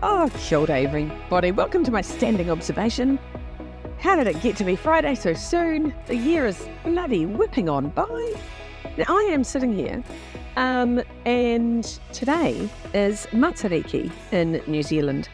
Oh, kia ora everybody. Welcome to my standing observation. How did it get to be Friday so soon? The year is bloody whipping on by. Now, I am sitting here and today is Matariki in New Zealand.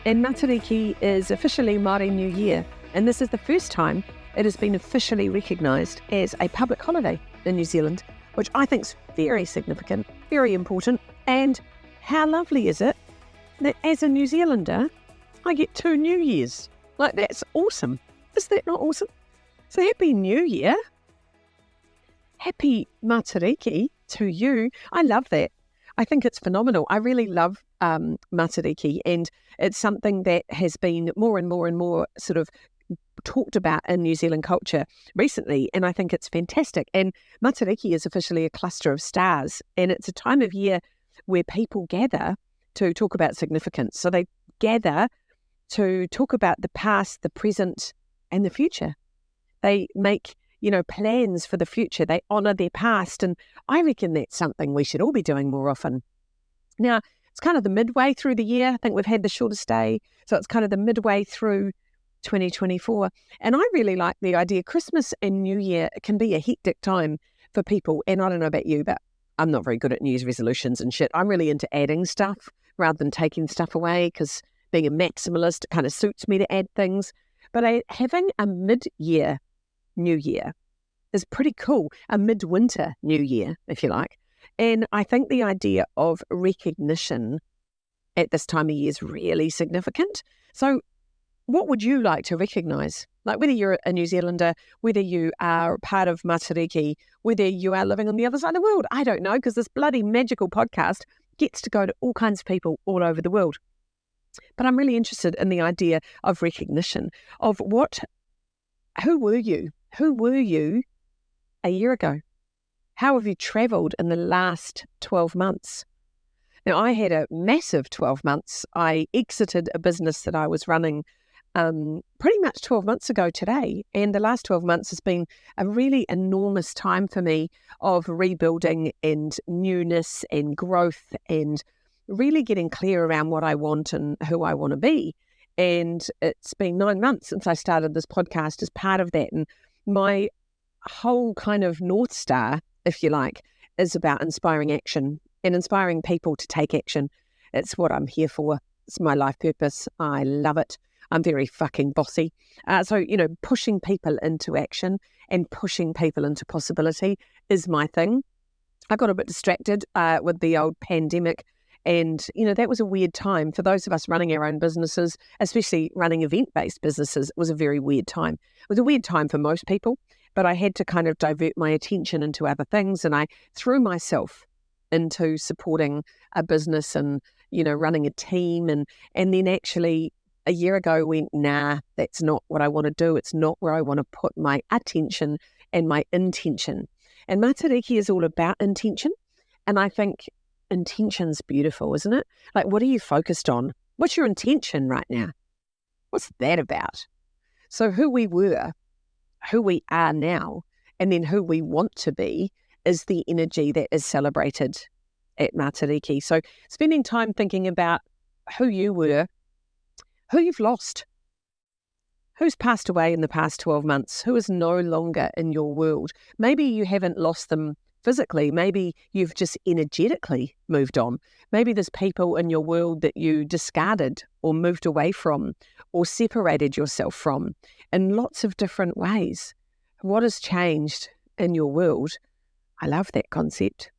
And Matariki is officially Māori New Year. And this is the first time it has been officially recognised as a public holiday in New Zealand, which I think is very significant, very important. And how lovely is it that as a New Zealander, I get 2 New Years. Like, that's awesome. Is that not awesome? So happy New Year. Happy Matariki to you. I love that. I think it's phenomenal. I really love Matariki, and it's something that has been more and more sort of talked about in New Zealand culture recently, and I think it's fantastic. And Matariki is officially a cluster of stars, and it's a time of year where people gather to talk about significance. So they gather to talk about the past, the present, and the future. They make, plans for the future. They honour their past. And I reckon that's something we should all be doing more often. Now, it's kind of the midway through the year. I think we've had the shortest day. So it's kind of the midway through 2024. And I really like the idea. Christmas and New Year can be a hectic time for people. And I don't know about you, but I'm not very good at New Year's resolutions and shit. I'm really into adding stuff rather than taking stuff away, because being a maximalist, it kind of suits me to add things. But having a mid-year New Year is pretty cool, a midwinter New Year, if you like. And I think the idea of recognition at this time of year is really significant. So what would you like to recognise? Like, whether you're a New Zealander, whether you are part of Matariki, whether you are living on the other side of the world, I don't know, because this bloody magical podcast gets to go to all kinds of people all over the world. But I'm really interested in the idea of recognition of who were you? Who were you a year ago? How have you travelled in the last 12 months? Now, I had a massive 12 months. I exited a business that I was running pretty much 12 months ago today. And the last 12 months has been a really enormous time for me of rebuilding and newness and growth and really getting clear around what I want and who I want to be. And it's been 9 months since I started this podcast as part of that. And my whole kind of North Star, if you like, is about inspiring action and inspiring people to take action. It's what I'm here for. It's my life purpose. I love it. I'm very fucking bossy. So, pushing people into action and pushing people into possibility is my thing. I got a bit distracted with the old pandemic. And, that was a weird time for those of us running our own businesses, especially running event-based businesses. It was a very weird time. It was a weird time for most people, but I had to kind of divert my attention into other things. And I threw myself into supporting a business and, running a team. And then actually a year ago went, nah, that's not what I want to do. It's not where I want to put my attention and my intention. And Matariki is all about intention. And I think intention's beautiful, isn't it? Like, what are you focused on? What's your intention right now? What's that about? So who we were, who we are now, and then who we want to be is the energy that is celebrated at Matariki. So spending time thinking about who you were, who you've lost, who's passed away in the past 12 months, who is no longer in your world. Maybe you haven't lost them physically. Maybe you've just energetically moved on. Maybe there's people in your world that you discarded or moved away from or separated yourself from in lots of different ways. What has changed in your world? I love that concept.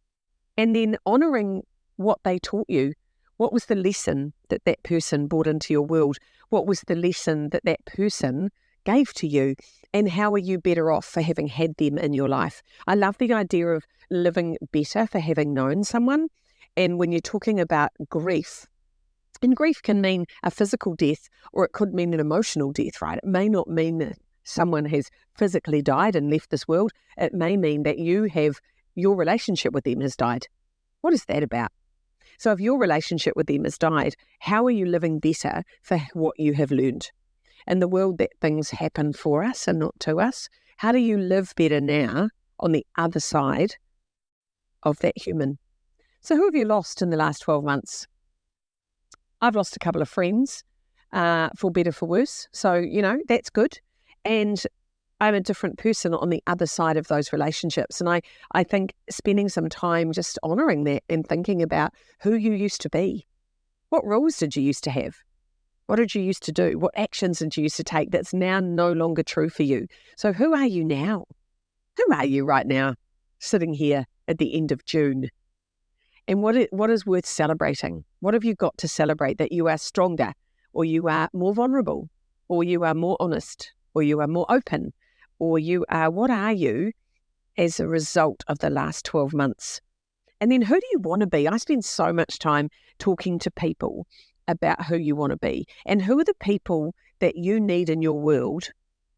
And then honouring what they taught you. What was the lesson that that person brought into your world? What was the lesson that that person gave to you? And how are you better off for having had them in your life? I love the idea of living better for having known someone. And when you're talking about grief, and grief can mean a physical death or it could mean an emotional death, right? It may not mean that someone has physically died and left this world. It may mean that your relationship with them has died. What is that about? So if your relationship with them has died, how are you living better for what you have learned? In the world that things happen for us and not to us, how do you live better now on the other side of that human? So who have you lost in the last 12 months? I've lost a couple of friends, for better, for worse. So, that's good. And I'm a different person on the other side of those relationships. And I think spending some time just honouring that and thinking about who you used to be. What roles did you used to have? What did you used to do? What actions did you used to take that's now no longer true for you? So who are you now? Who are you right now, sitting here at the end of June? And what is worth celebrating? What have you got to celebrate that you are stronger, or you are more vulnerable, or you are more honest, or you are more open, or what are you as a result of the last 12 months? And then who do you want to be? I spend so much time talking to people about who you want to be and who are the people that you need in your world.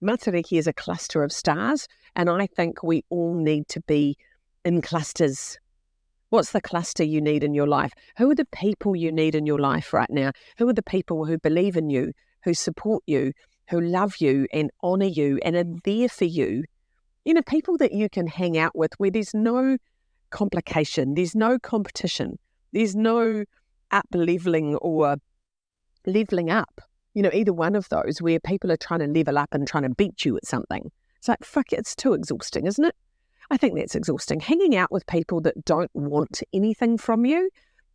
Matariki is a cluster of stars, and I think we all need to be in clusters. What's the cluster you need in your life? Who are the people you need in your life right now? Who are the people who believe in you, who support you, who love you and honour you and are there for you? People that you can hang out with where there's no complication, there's no competition, there's no up-leveling or leveling up. Either one of those where people are trying to level up and trying to beat you at something. It's like, fuck it, it's too exhausting, isn't it? I think that's exhausting. Hanging out with people that don't want anything from you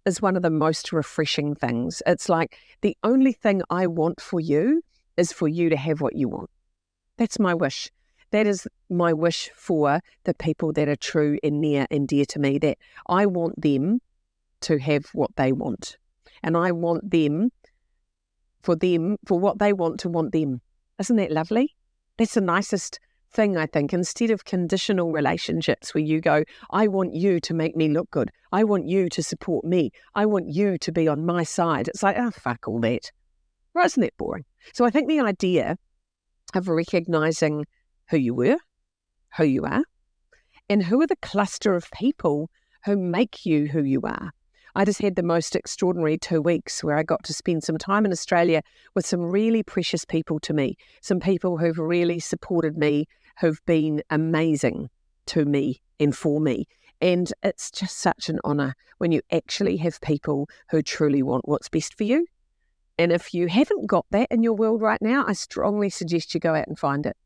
is one of the most refreshing things. It's like the only thing I want for you is for you to have what you want. That's my wish. That is my wish for the people that are true and near and dear to me, that I want them to have what they want. And I want them, for what they want to want them. Isn't that lovely? That's the nicest thing, I think, instead of conditional relationships where you go, I want you to make me look good. I want you to support me. I want you to be on my side. It's like, oh, fuck all that. Right, isn't that boring? So I think the idea of recognising who you were, who you are, and who are the cluster of people who make you who you are. I just had the most extraordinary 2 weeks where I got to spend some time in Australia with some really precious people to me, some people who've really supported me, who've been amazing to me and for me. And it's just such an honour when you actually have people who truly want what's best for you. And if you haven't got that in your world right now, I strongly suggest you go out and find it.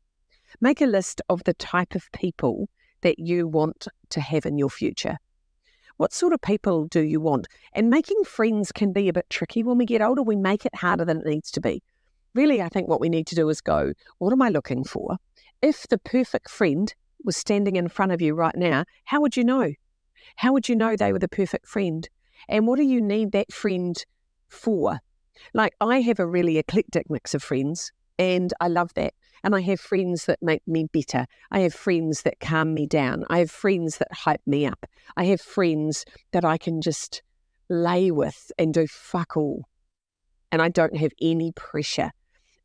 Make a list of the type of people that you want to have in your future. What sort of people do you want? And making friends can be a bit tricky when we get older. We make it harder than it needs to be. Really, I think what we need to do is go, what am I looking for? If the perfect friend was standing in front of you right now, how would you know? How would you know they were the perfect friend? And what do you need that friend for? Like, I have a really eclectic mix of friends, and I love that. And I have friends that make me better. I have friends that calm me down. I have friends that hype me up. I have friends that I can just lay with and do fuck all. And I don't have any pressure.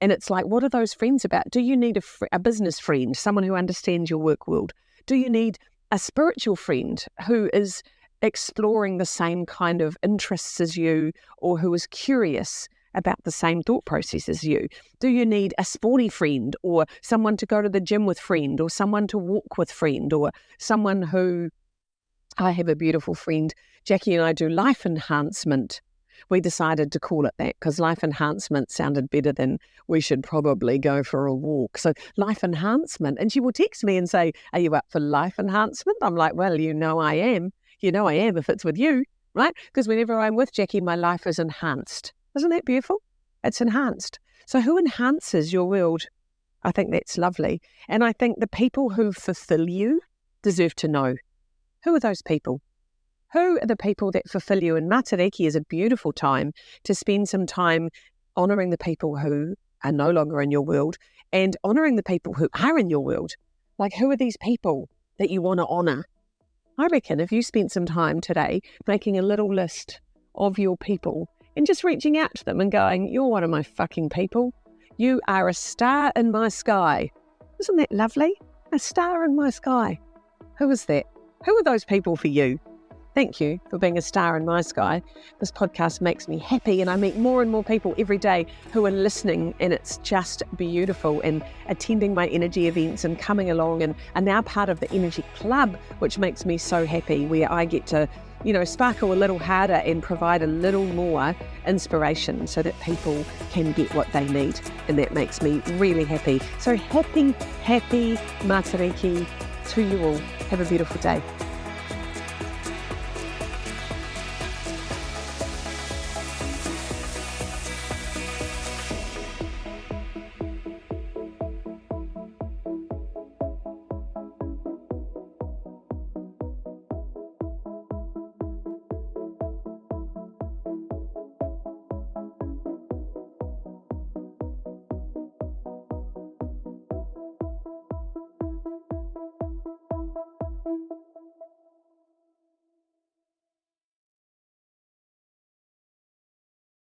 And it's like, what are those friends about? Do you need a business friend, someone who understands your work world? Do you need a spiritual friend who is exploring the same kind of interests as you, or who is curious about the same thought process as you? Do you need a sporty friend, or someone to go to the gym with friend, or someone to walk with friend, or someone who... I have a beautiful friend, Jackie, and I do life enhancement. We decided to call it that because life enhancement sounded better than we should probably go for a walk. So life enhancement. And she will text me and say, are you up for life enhancement? I'm like, well, I am. I am if it's with you, right? Because whenever I'm with Jackie, my life is enhanced. Isn't that beautiful? It's enhanced. So who enhances your world? I think that's lovely. And I think the people who fulfill you deserve to know. Who are those people? Who are the people that fulfill you? And Matariki is a beautiful time to spend some time honouring the people who are no longer in your world and honouring the people who are in your world. Like, who are these people that you want to honour? I reckon if you spent some time today making a little list of your people and just reaching out to them and going, you're one of my fucking people. You are a star in my sky. Isn't that lovely? A star in my sky. Who is that? Who are those people for you? Thank you for being a star in my sky. This podcast makes me happy, and I meet more and more people every day who are listening, and it's just beautiful, and attending my energy events and coming along and are now part of the Energy Club, which makes me so happy, where I get to sparkle a little harder and provide a little more inspiration so that people can get what they need. And that makes me really happy. So happy Matariki to you all. Have a beautiful day.